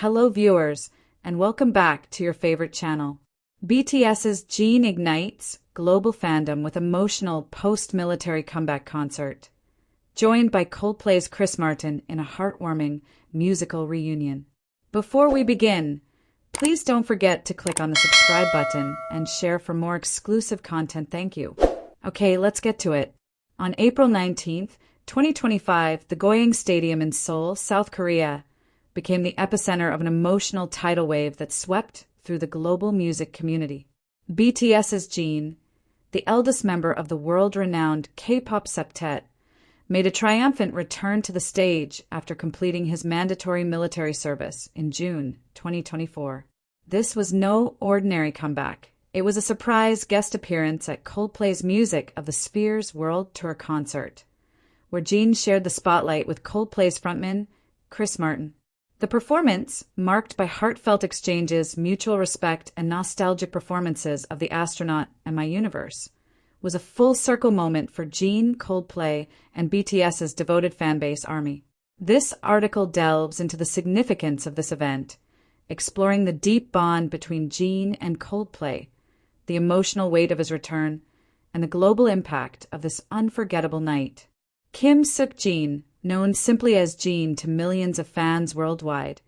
Hello viewers, and welcome back to your favorite channel. BTS's Jin ignites global fandom with emotional post-military comeback concert, joined by Coldplay's Chris Martin in a heartwarming musical reunion. Before we begin, please don't forget to click on the subscribe button and share for more exclusive content. Thank you. Okay, let's get to it. On April 19th, 2025, the Goyang Stadium in Seoul, South Korea, became the epicenter of an emotional tidal wave that swept through the global music community. BTS's Jin, the eldest member of the world-renowned K-pop septet, made a triumphant return to the stage after completing his mandatory military service in June 2024. This was no ordinary comeback. It was a surprise guest appearance at Coldplay's Music of the Spheres World Tour concert, where Jin shared the spotlight with Coldplay's frontman, Chris Martin. The performance, marked by heartfelt exchanges, mutual respect, and nostalgic performances of the Astronaut and My Universe, was a full-circle moment for Jin, Coldplay, and BTS's devoted fanbase army. This article delves into the significance of this event, exploring the deep bond between Jin and Coldplay, the emotional weight of his return, and the global impact of this unforgettable night. Kim Seok-jin, known simply as Jin to millions of fans worldwide,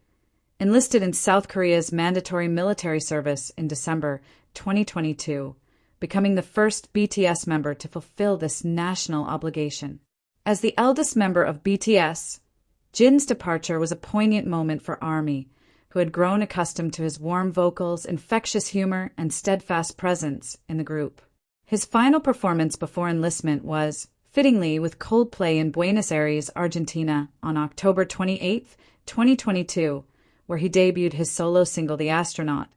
enlisted in South Korea's mandatory military service in December 2022, becoming the first BTS member to fulfill this national obligation. As the eldest member of BTS, Jin's departure was a poignant moment for ARMY, who had grown accustomed to his warm vocals, infectious humor, and steadfast presence in the group. His final performance before enlistment was, fittingly, with Coldplay in Buenos Aires, Argentina, on October 28, 2022, where he debuted his solo single The Astronaut,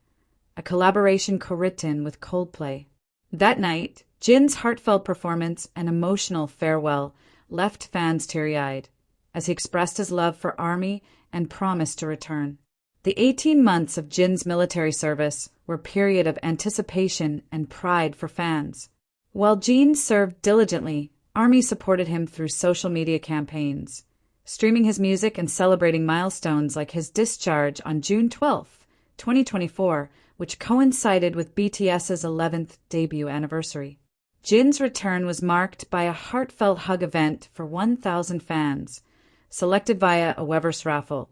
a collaboration co-written with Coldplay. That night, Jin's heartfelt performance and emotional farewell left fans teary-eyed, as he expressed his love for ARMY and promised to return. The 18 months of Jin's military service were a period of anticipation and pride for fans. While Jin served diligently, ARMY supported him through social media campaigns, streaming his music and celebrating milestones like his discharge on June 12, 2024, which coincided with BTS's 11th debut anniversary. Jin's return was marked by a heartfelt hug event for 1,000 fans, selected via a Weverse raffle,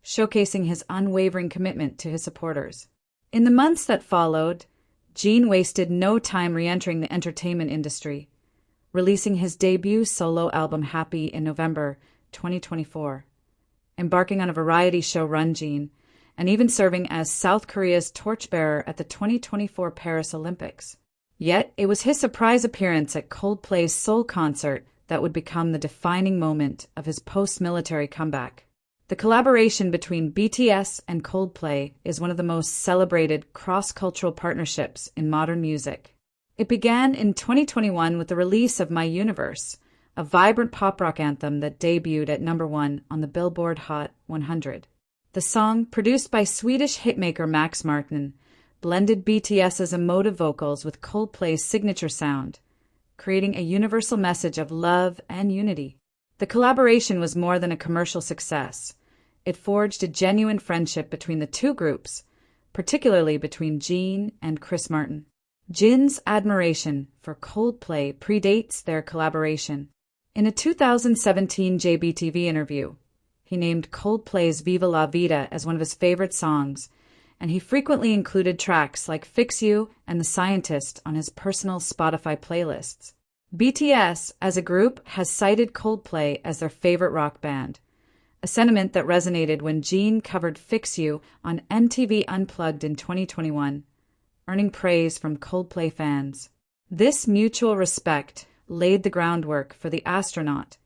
showcasing his unwavering commitment to his supporters. In the months that followed, Jin wasted no time re-entering the entertainment industry, releasing his debut solo album Happy in November 2024, embarking on a variety show run Jin, and even serving as South Korea's torchbearer at the 2024 Paris Olympics. Yet, it was his surprise appearance at Coldplay's Seoul concert that would become the defining moment of his post-military comeback. The collaboration between BTS and Coldplay is one of the most celebrated cross-cultural partnerships in modern music. It began in 2021 with the release of My Universe, a vibrant pop-rock anthem that debuted at #1 on the Billboard Hot 100. The song, produced by Swedish hitmaker Max Martin, blended BTS's emotive vocals with Coldplay's signature sound, creating a universal message of love and unity. The collaboration was more than a commercial success. It forged a genuine friendship between the two groups, particularly between Jin and Chris Martin. Jin's admiration for Coldplay predates their collaboration. In a 2017 JBTV interview, he named Coldplay's Viva La Vida as one of his favorite songs, and he frequently included tracks like Fix You and The Scientist on his personal Spotify playlists. BTS, as a group, has cited Coldplay as their favorite rock band, a sentiment that resonated when Jin covered Fix You on MTV Unplugged in 2021. Earning praise from Coldplay fans. This mutual respect laid the groundwork for The Astronaut,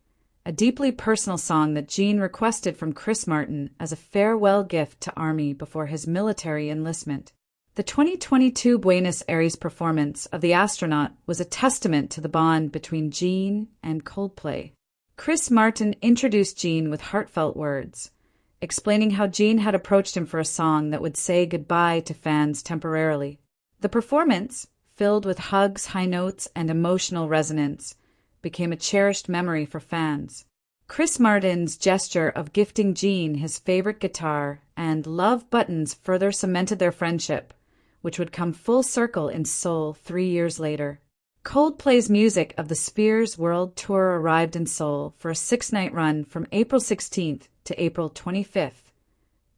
a deeply personal song that Jin requested from Chris Martin as a farewell gift to ARMY before his military enlistment. The 2022 Buenos Aires performance of The Astronaut was a testament to the bond between Jin and Coldplay. Chris Martin introduced Jin with heartfelt words, explaining how Jin had approached him for a song that would say goodbye to fans temporarily. The performance, filled with hugs, high notes, and emotional resonance, became a cherished memory for fans. Chris Martin's gesture of gifting Jin his favorite guitar and love buttons further cemented their friendship, which would come full circle in Seoul 3 years later. Coldplay's music of the Spheres World Tour arrived in Seoul for a 6-night run from April 16th to April 25th,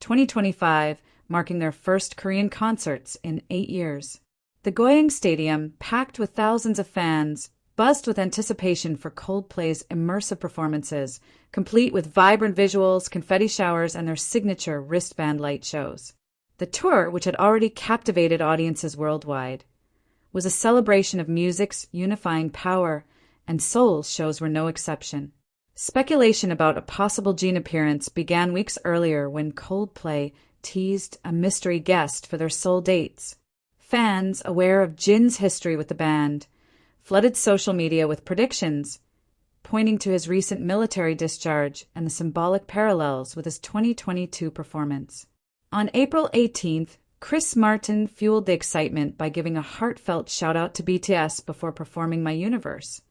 2025, marking their first Korean concerts in 8 years. The Goyang Stadium, packed with thousands of fans, buzzed with anticipation for Coldplay's immersive performances, complete with vibrant visuals, confetti showers, and their signature wristband light shows. The tour, which had already captivated audiences worldwide, was a celebration of music's unifying power, and Seoul's shows were no exception. Speculation about a possible Jin appearance began weeks earlier when Coldplay teased a mystery guest for their Seoul dates. Fans, aware of Jin's history with the band, flooded social media with predictions, pointing to his recent military discharge and the symbolic parallels with his 2022 performance. On April 18th, Chris Martin fueled the excitement by giving a heartfelt shout-out to BTS before performing My Universe,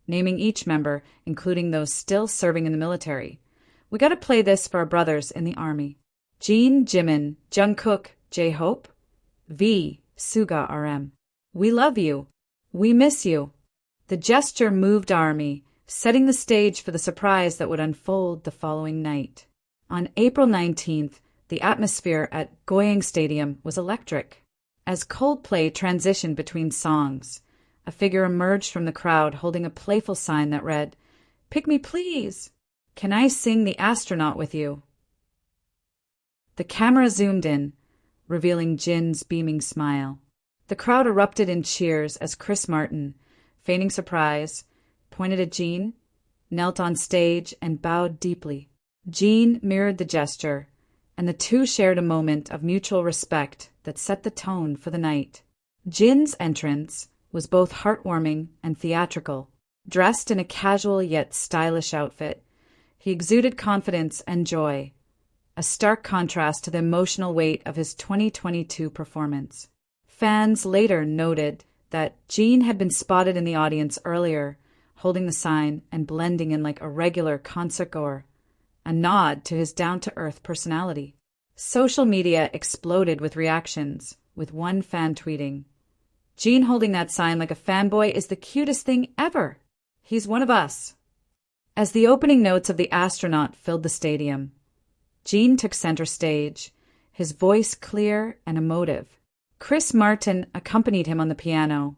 naming each member, including those still serving in the military. "We gotta play this for our brothers in the army. Jin, Jimin, Jungkook, J-Hope, V, Suga RM. We love you. We miss you." The gesture moved ARMY, setting the stage for the surprise that would unfold the following night. On April 19th, the atmosphere at Goyang Stadium was electric. As Coldplay transitioned between songs, a figure emerged from the crowd holding a playful sign that read, "Pick me please! Can I sing the astronaut with you?" The camera zoomed in, revealing Jin's beaming smile. The crowd erupted in cheers as Chris Martin, feigning surprise, pointed at Jin, knelt on stage, and bowed deeply. Jin mirrored the gesture, and the two shared a moment of mutual respect that set the tone for the night. Jin's entrance was both heartwarming and theatrical. Dressed in a casual yet stylish outfit, he exuded confidence and joy, a stark contrast to the emotional weight of his 2022 performance. Fans later noted that Jin had been spotted in the audience earlier, holding the sign and blending in like a regular concertgoer, a nod to his down-to-earth personality. Social media exploded with reactions, with one fan tweeting, "Jin holding that sign like a fanboy is the cutest thing ever. He's one of us." As the opening notes of The Astronaut filled the stadium, Jin took center stage, his voice clear and emotive. Chris Martin accompanied him on the piano,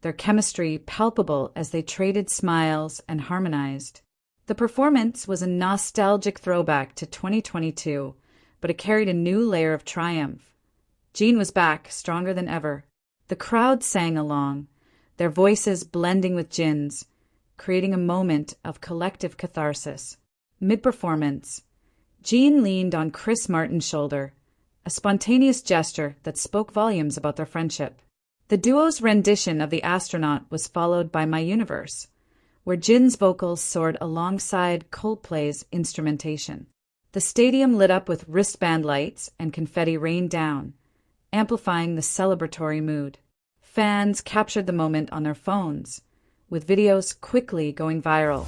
their chemistry palpable as they traded smiles and harmonized. The performance was a nostalgic throwback to 2022, but it carried a new layer of triumph. Jin was back, stronger than ever. The crowd sang along, their voices blending with Jin's, creating a moment of collective catharsis. Mid-performance, Jin leaned on Chris Martin's shoulder, a spontaneous gesture that spoke volumes about their friendship. The duo's rendition of The Astronaut was followed by My Universe, where Jin's vocals soared alongside Coldplay's instrumentation. The stadium lit up with wristband lights and confetti rained down, amplifying the celebratory mood. Fans captured the moment on their phones, with videos quickly going viral.